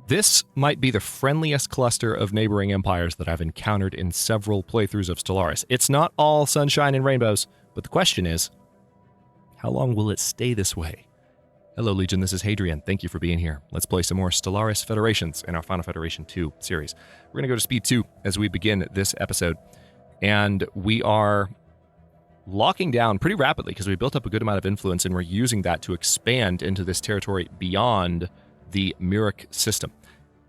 This might be the friendliest cluster of neighboring empires that I've encountered in several playthroughs of Stellaris. It's not all sunshine and rainbows, but the question is, how long will it stay this way? Hello, Legion, this is Hadrian. Thank you for being here. Let's play some more Stellaris Federations in our Final Federation 2 series. We're going to go to Speed 2 as we begin this episode, and we are locking down pretty rapidly because we built up a good amount of influence, and we're using that to expand into this territory beyond the Myric system.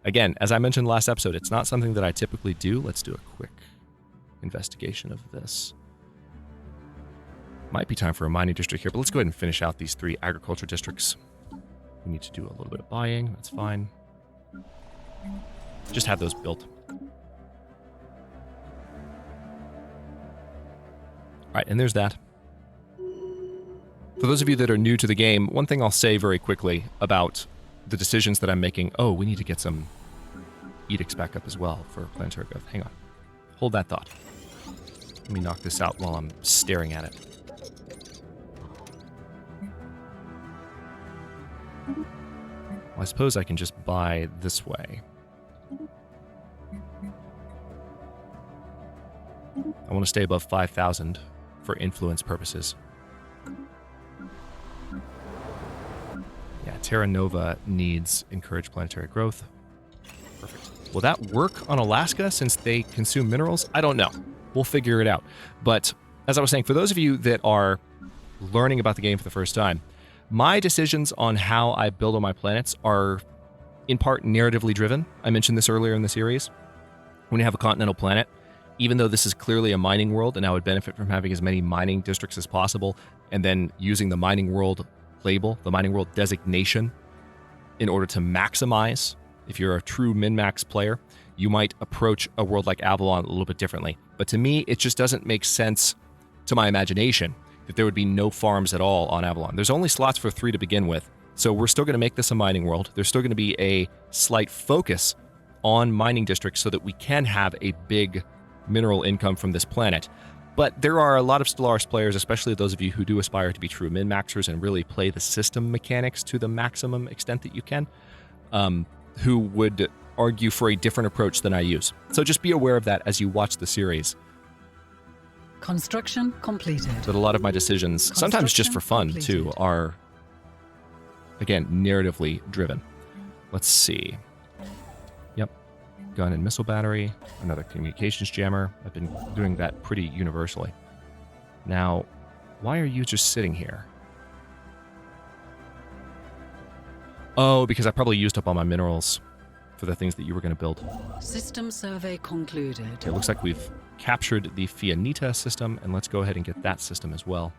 Again, as I mentioned last episode, it's not something that I typically do. Let's do a quick investigation of this. Might be time for a mining district here, but let's go ahead and finish out these 3 agriculture districts. We need to do a little bit of buying. That's fine. Just have those built. All right, and there's that. For those of you that are new to the game, one thing I'll say very quickly about the decisions that I'm making. Oh, we need to get some edicts back up as well for planetary growth. Hang on. Hold that thought. Let me knock this out while I'm staring at it. Well, I suppose I can just buy this way. I want to stay above 5,000 for influence purposes. Yeah, Terra Nova needs encourage planetary growth. Perfect. Will that work on Alaska since they consume minerals? I don't know. We'll figure it out. But as I was saying, for those of you that are learning about the game for the first time, my decisions on how I build on my planets are in part narratively driven. I mentioned this earlier in the series. When you have a continental planet, even though this is clearly a mining world and I would benefit from having as many mining districts as possible and then using the mining world label, the mining world designation, in order to maximize, if you're a true min-max player, you might approach a world like Avalon a little bit differently. But to me, it just doesn't make sense to my imagination that there would be no farms at all on Avalon. There's only slots for 3 to begin with, so we're still going to make this a mining world. There's still going to be a slight focus on mining districts so that we can have a big mineral income from this planet. But there are a lot of Stellaris players, especially those of you who do aspire to be true min-maxers and really play the system mechanics to the maximum extent that you can, who would argue for a different approach than I use. So just be aware of that as you watch the series. Construction completed. That a lot of my decisions, sometimes just for fun too, are, again, narratively driven. Let's see. Yep. Gun and missile battery, another communications jammer. I've been doing that pretty universally. Now, why are you just sitting here? Oh, because I probably used up all my minerals for the things that you were going to build. System survey concluded. Okay, looks like we've captured the Fianita system, and let's go ahead and get that system as well.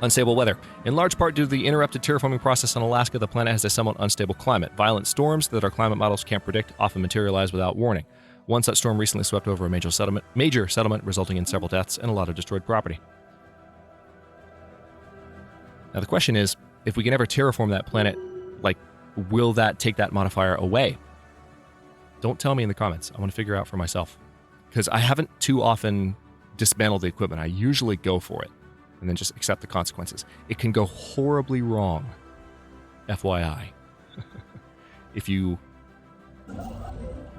Unstable weather. In large part due to the interrupted terraforming process on Alaska, the planet has a somewhat unstable climate. Violent storms that our climate models can't predict often materialize without warning. One such storm recently swept over a major settlement, resulting in several deaths and a lot of destroyed property. Now the question is, if we can ever terraform that planet, will that take that modifier away? Don't tell me in the comments. I want to figure out for myself. Because I haven't too often dismantled the equipment. I usually go for it and then just accept the consequences. It can go horribly wrong, FYI. If you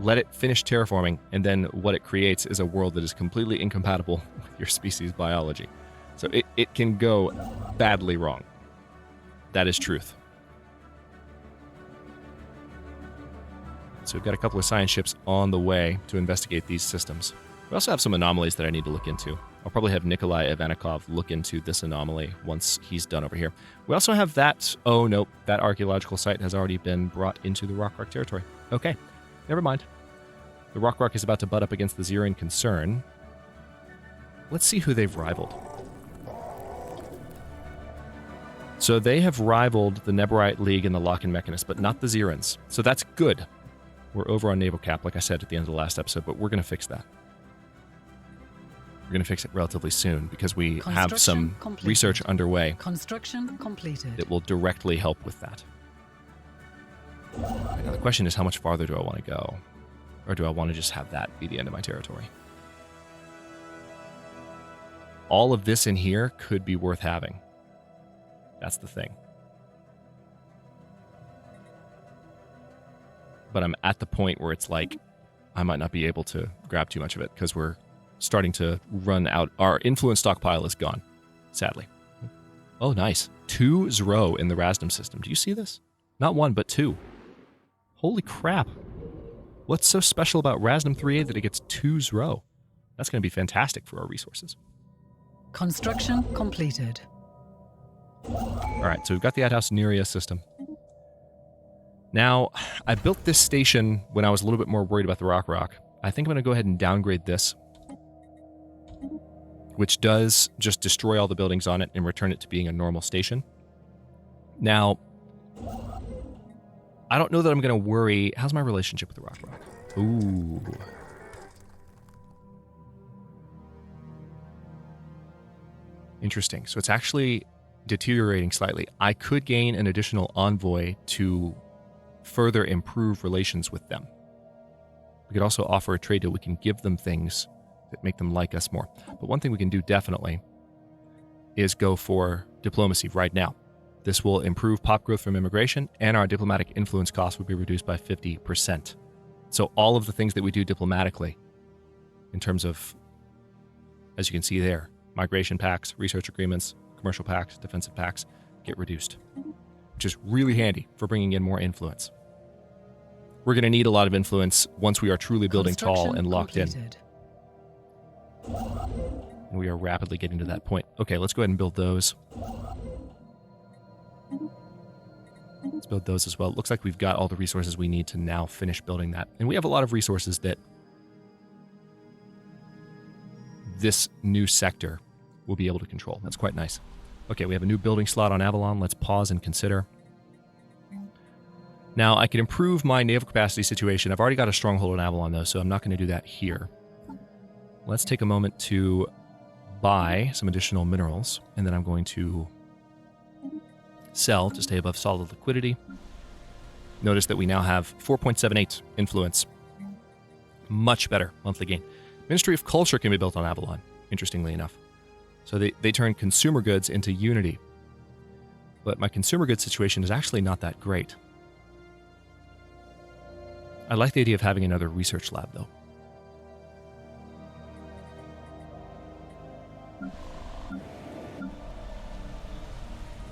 let it finish terraforming, and then what it creates is a world that is completely incompatible with your species' biology. So it can go badly wrong. That is truth. So we've got a couple of science ships on the way to investigate these systems. We also have some anomalies that I need to look into. I'll probably have Nikolai Ivanikov look into this anomaly once he's done over here. We also have that... Oh, nope. That archaeological site has already been brought into the Rock territory. Okay. Never mind. The Rock is about to butt up against the Xerian concern. Let's see who they've rivaled. So they have rivaled the Neborite League and the Lock-in Mechanist, but not the Xerians. So that's good. We're over on naval cap, like I said at the end of the last episode, but we're going to fix that. We're going to fix it relatively soon because we have some research underway. Construction completed. That will directly help with that. Now the question is, how much farther do I want to go? Or do I want to just have that be the end of my territory? All of this in here could be worth having. That's the thing. but I'm at the point where it's like I might not be able to grab too much of it because we're starting to run out. Our influence stockpile is gone, sadly. Oh, nice. 2 Zro in the Rasdom system. Do you see this? Not 1, but 2. Holy crap. What's so special about Rasdom 3A that it gets 2 Zro? That's going to be fantastic for our resources. Construction completed. All right, so we've got the Outhouse Neria system. Now, I built this station when I was a little bit more worried about the Rock. I think I'm going to go ahead and downgrade this, which does just destroy all the buildings on it and return it to being a normal station. Now, I don't know that I'm going to worry. How's my relationship with the Rock? Ooh. Interesting. So it's actually deteriorating slightly. I could gain an additional envoy to further improve relations with them. We could also offer a trade deal. We can give them things that make them like us more. But one thing we can do definitely is go for diplomacy right now. This will improve pop growth from immigration, and our diplomatic influence costs will be reduced by 50%. So all of the things that we do diplomatically, in terms of, as you can see there, migration pacts, research agreements, commercial pacts, defensive pacts, get reduced, which is really handy for bringing in more influence. We're going to need a lot of influence once we are truly building tall and locked in. And we are rapidly getting to that point. Okay, let's go ahead and build those. Let's build those as well. It looks like we've got all the resources we need to now finish building that. And we have a lot of resources that this new sector will be able to control. That's quite nice. Okay, we have a new building slot on Avalon. Let's pause and consider. Now, I can improve my naval capacity situation. I've already got a stronghold on Avalon, though, so I'm not going to do that here. Let's take a moment to buy some additional minerals, and then I'm going to sell to stay above solid liquidity. Notice that we now have 4.78 influence. Much better monthly gain. Ministry of Culture can be built on Avalon, interestingly enough. So they turn consumer goods into unity. But my consumer goods situation is actually not that great. I like the idea of having another research lab, though.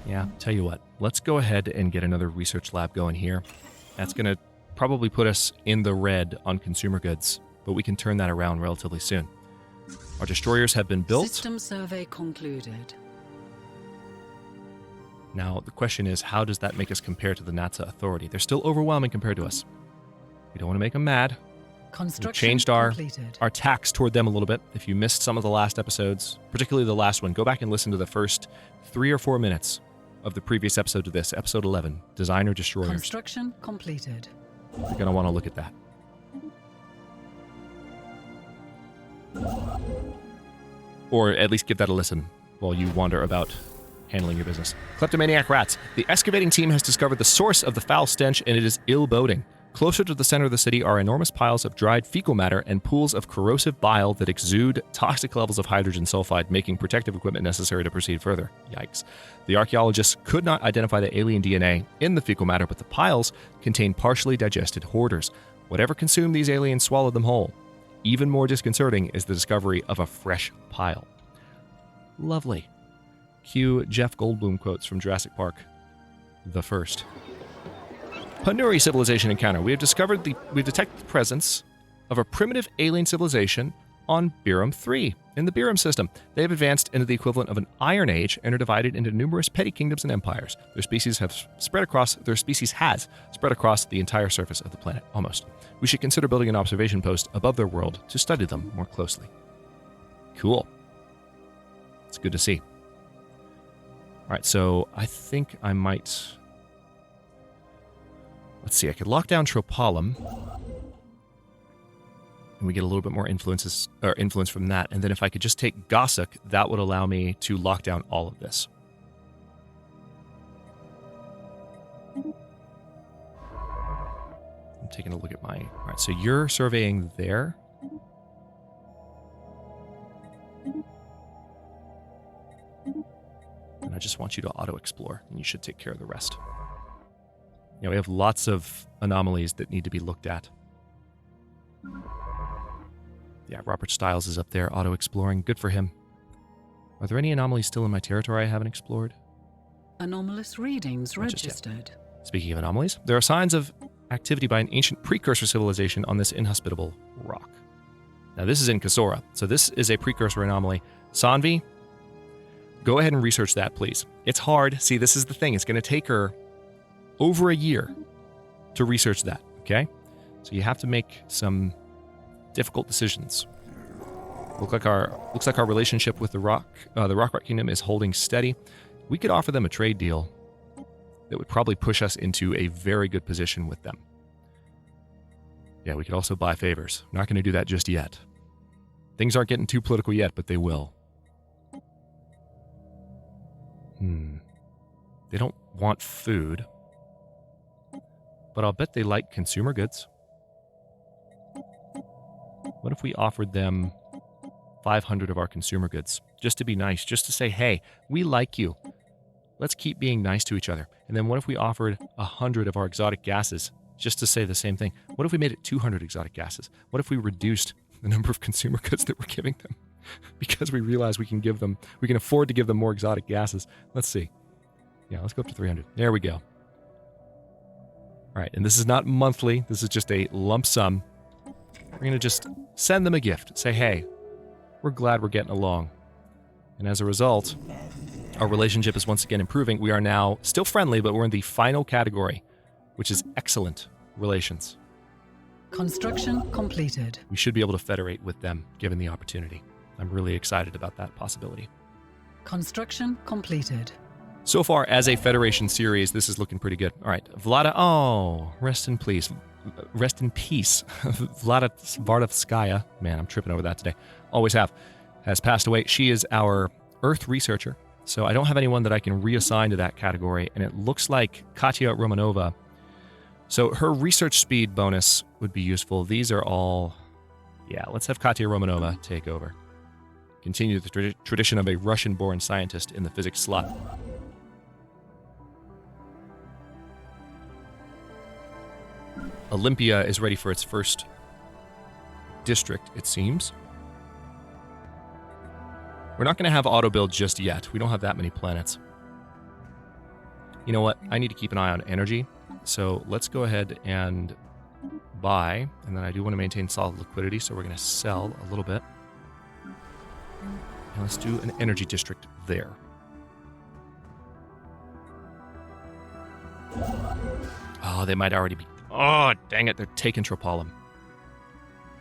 Yeah, tell you what, let's go ahead and get another research lab going here. That's going to probably put us in the red on consumer goods, but we can turn that around relatively soon. Our destroyers have been built. System survey concluded. Now, the question is, how does that make us compare to the NASA Authority? They're still overwhelming compared to us. We don't want to make them mad. We changed our tax toward them a little bit. If you missed some of the last episodes, particularly the last one, go back and listen to the first 3 or 4 minutes of the previous episode to this, episode 11, Designer Destroyers. Construction completed. You're going to want to look at that. Or at least give that a listen while you wander about handling your business. Kleptomaniac rats. The excavating team has discovered the source of the foul stench, and it is ill-boding. Closer to the center of the city are enormous piles of dried fecal matter and pools of corrosive bile that exude toxic levels of hydrogen sulfide, making protective equipment necessary to proceed further. Yikes. The archaeologists could not identify the alien DNA in the fecal matter, but the piles contain partially digested hoarders. Whatever consumed these aliens swallowed them whole. Even more disconcerting is the discovery of a fresh pile. Lovely. Cue Jeff Goldblum quotes from Jurassic Park. The first. Panuri civilization encounter. We've detected the presence of a primitive alien civilization on Biram 3 in the Biram system. They have advanced into the equivalent of an Iron Age and are divided into numerous petty kingdoms and empires. Their species has spread across the entire surface of the planet, almost. We should consider building an observation post above their world to study them more closely. Cool. It's good to see. All right, so I think I might... Let's see, I could lock down Tropalum. And we get a little bit more influence from that. And then if I could just take Gossok, that would allow me to lock down all of this. I'm taking a look at my... All right, so you're surveying there. And I just want you to auto-explore, and you should take care of the rest. We have lots of anomalies that need to be looked at. Yeah, Robert Stiles is up there auto-exploring. Good for him. Are there any anomalies still in my territory I haven't explored? Anomalous readings Not just yet. registered. Speaking of anomalies, there are signs of activity by an ancient precursor civilization on this inhospitable rock. Now, this is in Kasora, so this is a precursor anomaly. Sanvi, go ahead and research that, please. It's hard. See, this is the thing. It's going to take her over a year to research that, okay? So you have to make some difficult decisions. Looks like our relationship with the Rock Kingdom is holding steady. We could offer them a trade deal that would probably push us into a very good position with them. Yeah, we could also buy favors. Not going to do that just yet. Things aren't getting too political yet, but they will. They don't want food, but I'll bet they like consumer goods. What if we offered them 500 of our consumer goods, just to be nice, just to say, hey, we like you. Let's keep being nice to each other. And then what if we offered 100 of our exotic gases, just to say the same thing? What if we made it 200 exotic gases? What if we reduced the number of consumer goods that we're giving them? Because we realize we can afford to give them more exotic gases. Let's see. Yeah, let's go up to 300. There we go. All right, and this is not monthly. This is just a lump sum. We're going to just send them a gift. Say, hey, we're glad we're getting along. And as a result, our relationship is once again improving. We are now still friendly, but we're in the final category, which is excellent relations. Construction completed. We should be able to federate with them, given the opportunity. I'm really excited about that possibility. Construction completed. So far, as a Federation series, this is looking pretty good. All right, Vlada, oh, rest in peace. Rest in peace. Vlada Vardovskaya, man, I'm tripping over that today. Always have. Has passed away. She is our Earth researcher, so I don't have anyone that I can reassign to that category, and it looks like Katya Romanova. So her research speed bonus would be useful. These are all... Yeah, let's have Katya Romanova take over. Continue the tradition of a Russian-born scientist in the physics slot. Olympia is ready for its first district, it seems. We're not going to have auto build just yet. We don't have that many planets. You know what? I need to keep an eye on energy. So let's go ahead and buy. And then I do want to maintain solid liquidity, so we're going to sell a little bit. And let's do an energy district there. Oh, they might already be... Oh, dang it. They're taking Tropolum.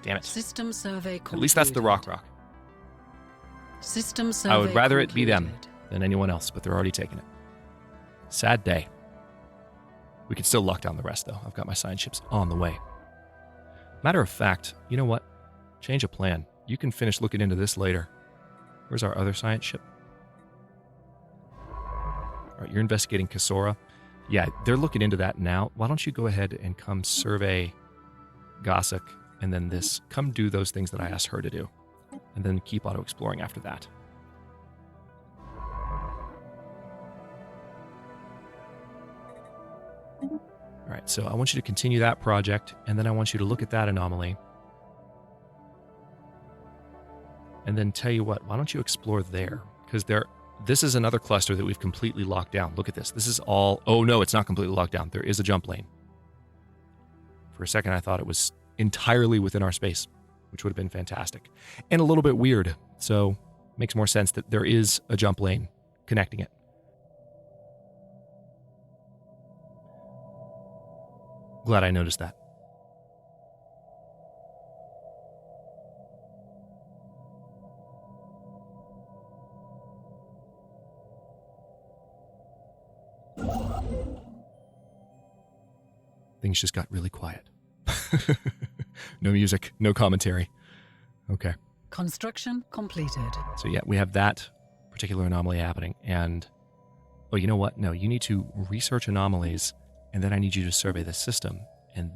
Damn it. System survey concluded. At least that's the Rock. System survey I would rather it be them concluded. than anyone else, but they're already taking it. Sad day. We could still lock down the rest, though. I've got my science ships on the way. Matter of fact, you know what? Change of plan. You can finish looking into this later. Where's our other science ship? All right, you're investigating Kasora. Yeah, they're looking into that now. Why don't you go ahead and come survey Gossek and then this. Come do those things that I asked her to do. And then keep auto-exploring after that. All right, so I want you to continue that project, and then I want you to look at that anomaly. And then tell you what, why don't you explore there? Because this is another cluster that we've completely locked down. Look at this. This is all... Oh, no, it's not completely locked down. There is a jump lane. For a second, I thought it was entirely within our space, which would have been fantastic. And a little bit weird, so makes more sense that there is a jump lane connecting it. Glad I noticed that. Things just got really quiet. No music, no commentary. Okay. Construction completed. So yeah, we have that particular anomaly happening. And, oh, you know what? No, you need to research anomalies, and then I need you to survey the system, and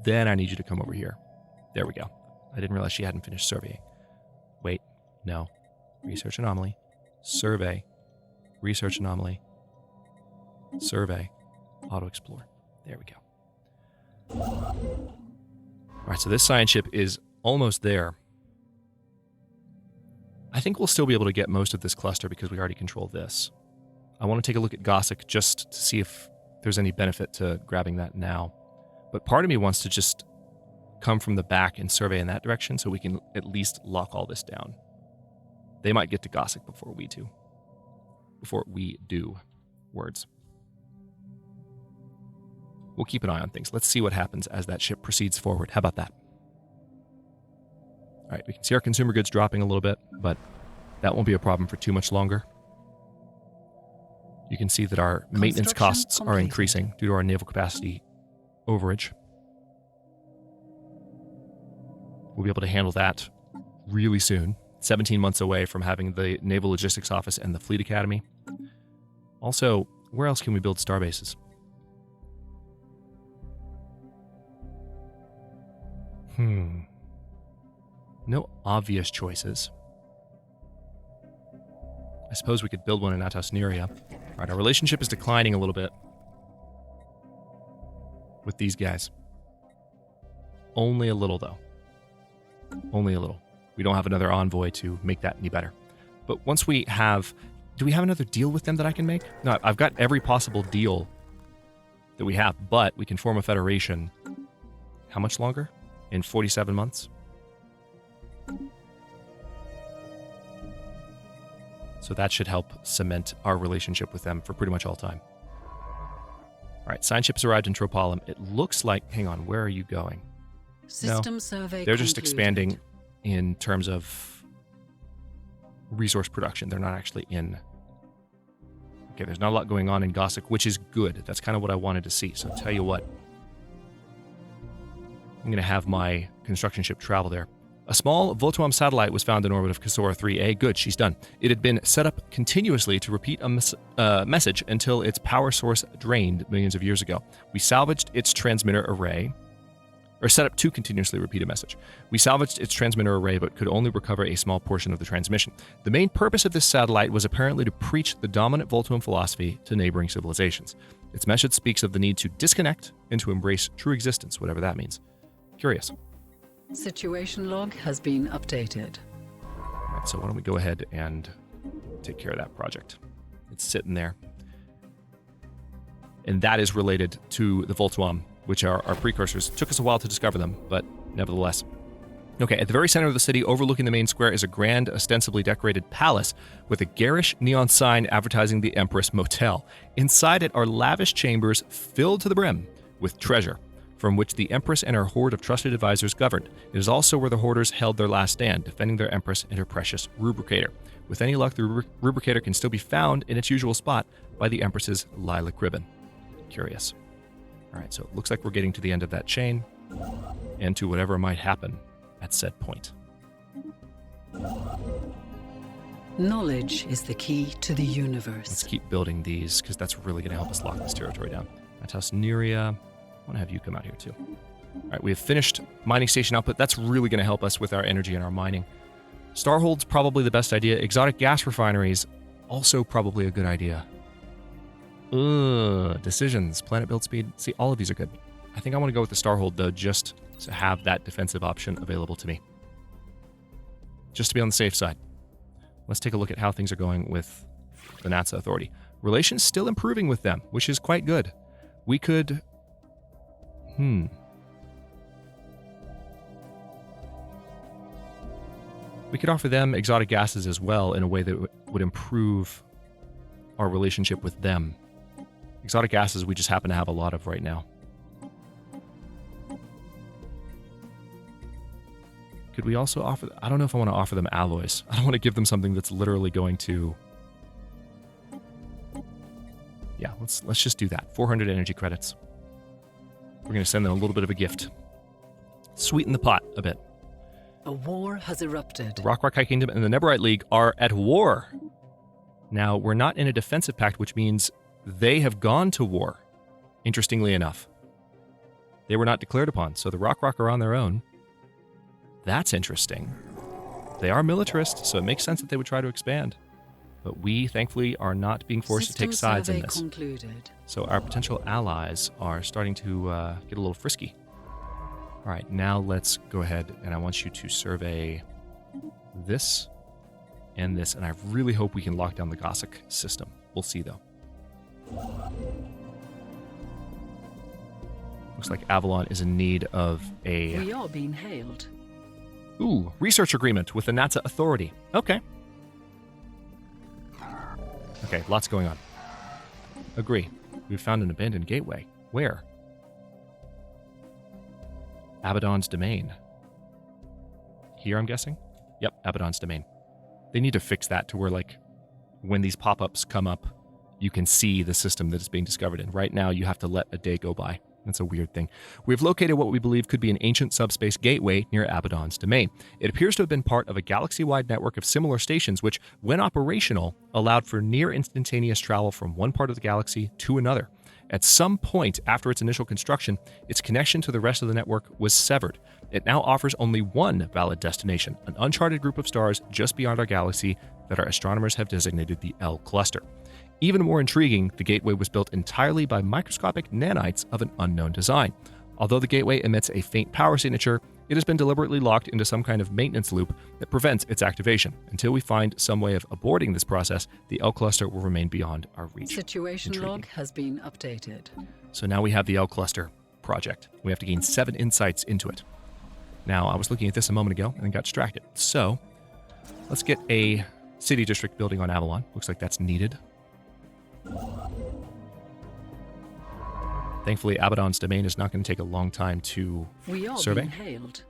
then I need you to come over here. There we go. I didn't realize she hadn't finished surveying. Wait, no. Research anomaly, survey, research anomaly, survey, auto-explore. There we go. All right, so this science ship is almost there. I think we'll still be able to get most of this cluster because we already control this. I want to take a look at Gossick just to see if there's any benefit to grabbing that now. But part of me wants to just come from the back and survey in that direction so we can at least lock all this down. They might get to Gossick before we do. Before we do. Words. We'll keep an eye on things. Let's see what happens as that ship proceeds forward. How about that? All right, we can see our consumer goods dropping a little bit, but that won't be a problem for too much longer. You can see that our maintenance costs are increasing due to our naval capacity overage. We'll be able to handle that really soon. 17 months away from having the Naval Logistics Office and the Fleet Academy. Also, where else can we build star bases? No obvious choices. I suppose we could build one in Atasneria. All right, our relationship is declining a little bit with these guys. Only a little, though. Only a little. We don't have another envoy to make that any better. But once we have... Do we have another deal with them that I can make? No, I've got every possible deal that we have, but we can form a federation. How much longer? In 47 months? So that should help cement our relationship with them for pretty much all time. All right, science ships arrived in Tropalum. It looks like... Hang on, where are you going? System survey they're just concluded. expanding in terms of resource production. They're not actually in... Okay, there's not a lot going on in Gossick, which is good. That's kind of what I wanted to see. So I'll tell you what. I'm going to have my construction ship travel there. A small Voltuam satellite was found in orbit of Cassora 3A. Good, she's done. It had been set up continuously to repeat a message until its power source drained millions of years ago. We salvaged its transmitter array, or set up to continuously repeat a message. We salvaged its transmitter array, but could only recover a small portion of the transmission. The main purpose of this satellite was apparently to preach the dominant Voltuam philosophy to neighboring civilizations. Its message speaks of the need to disconnect and to embrace true existence, whatever that means. Curious. Situation log has been updated. All right, so why don't we go ahead and take care of that project. It's sitting there. And that is related to the Voltuam, which are our precursors. Took us a while to discover them, but nevertheless. Okay, at the very center of the city, overlooking the main square, is a grand, ostensibly decorated palace with a garish neon sign advertising the Empress Motel. Inside it are lavish chambers filled to the brim with treasure, from which the Empress and her horde of trusted advisors governed. It is also where the hoarders held their last stand, defending their Empress and her precious rubricator. With any luck, the rubricator can still be found in its usual spot by the Empress's lilac ribbon. Curious. All right, so it looks like we're getting to the end of that chain and to whatever might happen at said point. Knowledge is the key to the universe. Let's keep building these, because that's really going to help us lock this territory down. Atasneria... I want to have you come out here too. All right, we have finished mining station output. That's really going to help us with our energy and our mining. Starhold's probably the best idea. Exotic gas refineries, also probably a good idea. Decisions, planet build speed. See, all of these are good. I think I want to go with the Starhold, though, just to have that defensive option available to me. Just to be on the safe side. Let's take a look at how things are going with the NASA Authority. Relations still improving with them, which is quite good. We could... We could offer them exotic gases as well in a way that would improve our relationship with them. Exotic gases we just happen to have a lot of right now. Could we also offer... I don't know if I want to offer them alloys. I don't want to give them something that's literally going to... Yeah, let's just do that. 400 energy credits. We're going to send them a little bit of a gift. Sweeten the pot a bit. A war has erupted. The Rock High Kingdom and the Neverite League are at war. Now, we're not in a defensive pact, which means they have gone to war, interestingly enough. They were not declared upon, so the Rock are on their own. That's interesting. They are militarists, so it makes sense that they would try to expand. But we, thankfully, are not being forced to take sides in this. Concluded. So our potential allies are starting to get a little frisky. All right, now let's go ahead, and I want you to survey this and this, and I really hope we can lock down the Gossic system. We'll see, though. Looks like Avalon is in need of a... We are being hailed. Ooh, research agreement with the NASA Authority. Okay. Okay, lots going on. Agree. We've found an abandoned gateway. Where? Abaddon's domain. Here, I'm guessing? Yep, Abaddon's domain. They need to fix that to where, like, when these pop-ups come up, you can see the system that is being discovered in. Right now, you have to let a day go by. That's a weird thing. We've located what we believe could be an ancient subspace gateway near Abaddon's domain. It appears to have been part of a galaxy-wide network of similar stations which, when operational, allowed for near-instantaneous travel from one part of the galaxy to another. At some point after its initial construction, its connection to the rest of the network was severed. It now offers only one valid destination, an uncharted group of stars just beyond our galaxy that our astronomers have designated the L Cluster. Even more intriguing, the gateway was built entirely by microscopic nanites of an unknown design. Although the gateway emits a faint power signature, it has been deliberately locked into some kind of maintenance loop that prevents its activation. Until we find some way of aborting this process, the L Cluster will remain beyond our reach. Situation log has been updated. So now we have the L Cluster project. We have to gain 7 insights into it. Now, I was looking at this a moment ago and then got distracted. So, let's get a city district building on Avalon. Looks like that's needed. Thankfully, Abaddon's domain is not going to take a long time to survey. Being hailed.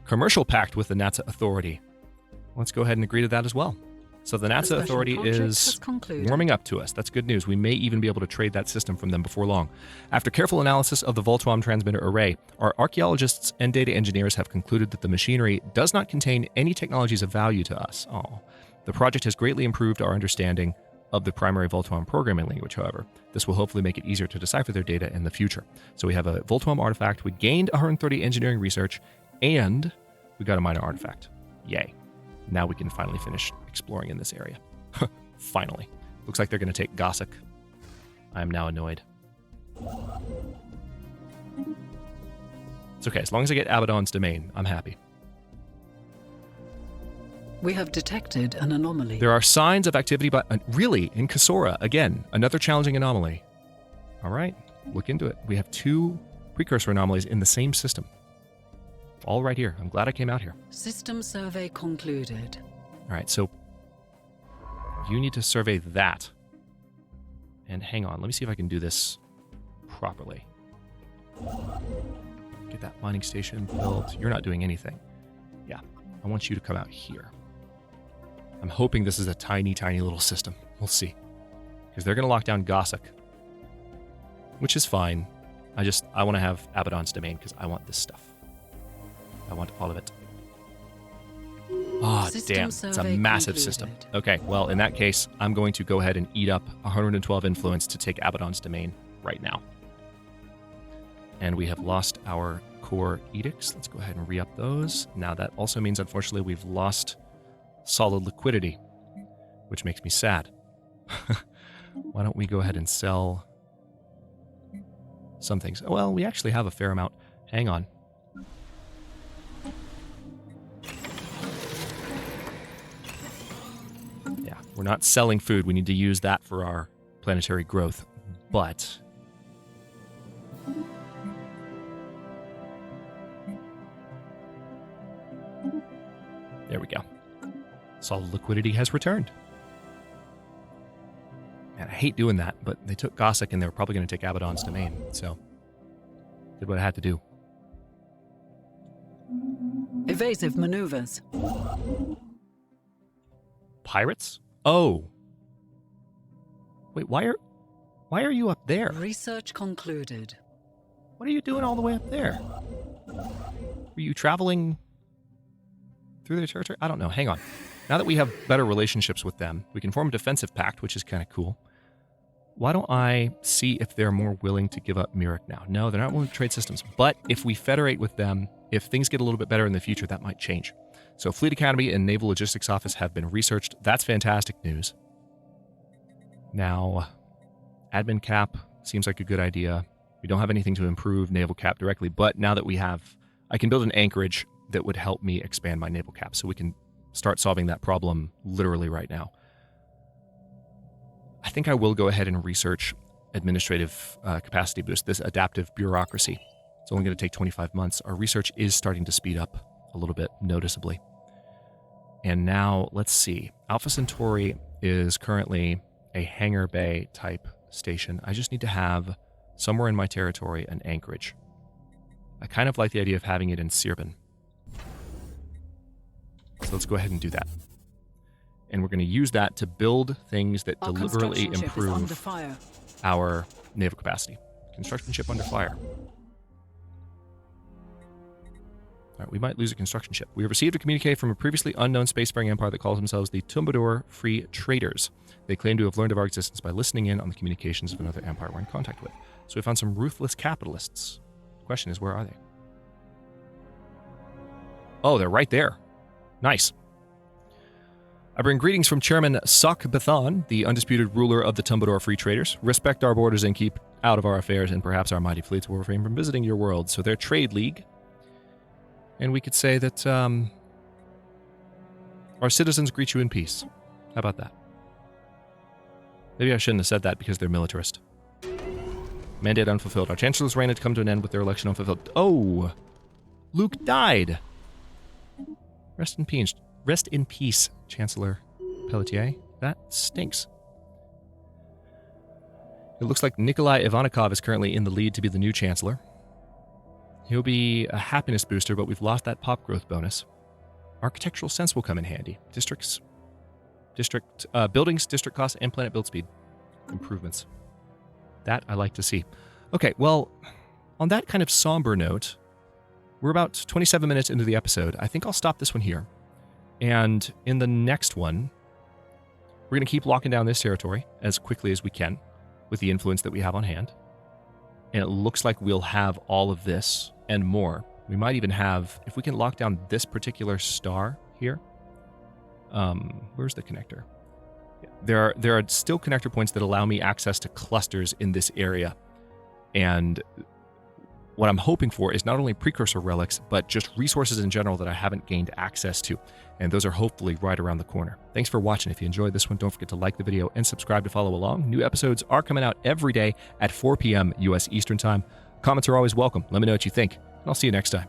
Commercial pact with the NASA Authority. Let's go ahead and agree to that as well. So the NASA Authority is warming up to us. That's good news. We may even be able to trade that system from them before long. After careful analysis of the Voltron transmitter array, our archaeologists and data engineers have concluded that the machinery does not contain any technologies of value to us. The project has greatly improved our understanding of the primary Voltron programming language, however. This will hopefully make it easier to decipher their data in the future. So we have a Voltron artifact, we gained 130 engineering research, and we got a minor artifact. Yay. Now we can finally finish exploring in this area. Finally. Looks like they're going to take Gossic. I am now annoyed. It's okay, as long as I get Abaddon's domain, I'm happy. We have detected an anomaly. There are signs of activity, but really, in Kasora, again, another challenging anomaly. All right, look into it. We have 2 precursor anomalies in the same system. All right here. I'm glad I came out here. System survey concluded. All right, so you need to survey that. And hang on, let me see if I can do this properly. Get that mining station built. You're not doing anything. Yeah, I want you to come out here. I'm hoping this is a tiny, tiny little system. We'll see. Because they're going to lock down Gossic. Which is fine. I want to have Abaddon's domain because I want this stuff. I want all of it. Ah, damn. It's a massive system. Okay, well, in that case, I'm going to go ahead and eat up 112 influence to take Abaddon's domain right now. And we have lost our core edicts. Let's go ahead and re-up those. Now, that also means, unfortunately, we've lost solid liquidity, which makes me sad. Why don't we go ahead and sell some things? Well, we actually have a fair amount. Hang on. Yeah, we're not selling food. We need to use that for our planetary growth. But there we go. Solid liquidity has returned. And I hate doing that, but they took Gossic and they were probably going to take Abaddon's domain, so did what I had to do. Evasive maneuvers. Pirates? Oh. Wait, why are you up there? Research concluded. What are you doing all the way up there? Were you traveling through their territory? I don't know. Hang on. Now that we have better relationships with them, we can form a defensive pact, which is kind of cool. Why don't I see if they're more willing to give up Mirek now? No, they're not willing to trade systems. But if we federate with them, if things get a little bit better in the future, that might change. So Fleet Academy and Naval Logistics Office have been researched. That's fantastic news. Now, admin cap seems like a good idea. We don't have anything to improve naval cap directly, but now that we have, I can build an anchorage that would help me expand my naval cap, so we can start solving that problem literally right now. I think I will go ahead and research administrative capacity boost, this adaptive bureaucracy. It's only going to take 25 months. Our research is starting to speed up a little bit noticeably. And now, let's see. Alpha Centauri is currently a hangar bay type station. I just need to have somewhere in my territory an anchorage. I kind of like the idea of having it in Sirban. So let's go ahead and do that. And we're going to use that to build things that deliberately improve our naval capacity. Construction ship under fire. All right, we might lose a construction ship. We have received a communique from a previously unknown spacefaring empire that calls themselves the Tumbador Free Traders. They claim to have learned of our existence by listening in on the communications of another empire we're in contact with. So we found some ruthless capitalists. The question is, where are they? Oh, they're right there. Nice. I bring greetings from Chairman Sok Bethan, the undisputed ruler of the Tumbador Free Traders. Respect our borders and keep out of our affairs, and perhaps our mighty fleets will refrain from visiting your world. So they're trade league. And we could say that our citizens greet you in peace. How about that? Maybe I shouldn't have said that because they're militarist. Mandate unfulfilled. Our chancellor's reign had come to an end with their election unfulfilled. Oh! Luke died! Rest in peace. Rest in peace, Chancellor Pelletier. That stinks. It looks like Nikolai Ivanikov is currently in the lead to be the new Chancellor. He'll be a happiness booster, but we've lost that pop growth bonus. Architectural sense will come in handy. Buildings, district cost, and planet build speed improvements. That I like to see. Okay, well, on that kind of somber note, we're about 27 minutes into the episode. I think I'll stop this one here. And in the next one, we're going to keep locking down this territory as quickly as we can with the influence that we have on hand. And it looks like we'll have all of this and more. We might even have, if we can lock down this particular star here. Where's the connector? There are still connector points that allow me access to clusters in this area. And what I'm hoping for is not only precursor relics, but just resources in general that I haven't gained access to. And those are hopefully right around the corner. Thanks for watching. If you enjoyed this one, don't forget to like the video and subscribe to follow along. New episodes are coming out every day at 4 p.m. U.S. Eastern Time. Comments are always welcome. Let me know what you think, and I'll see you next time.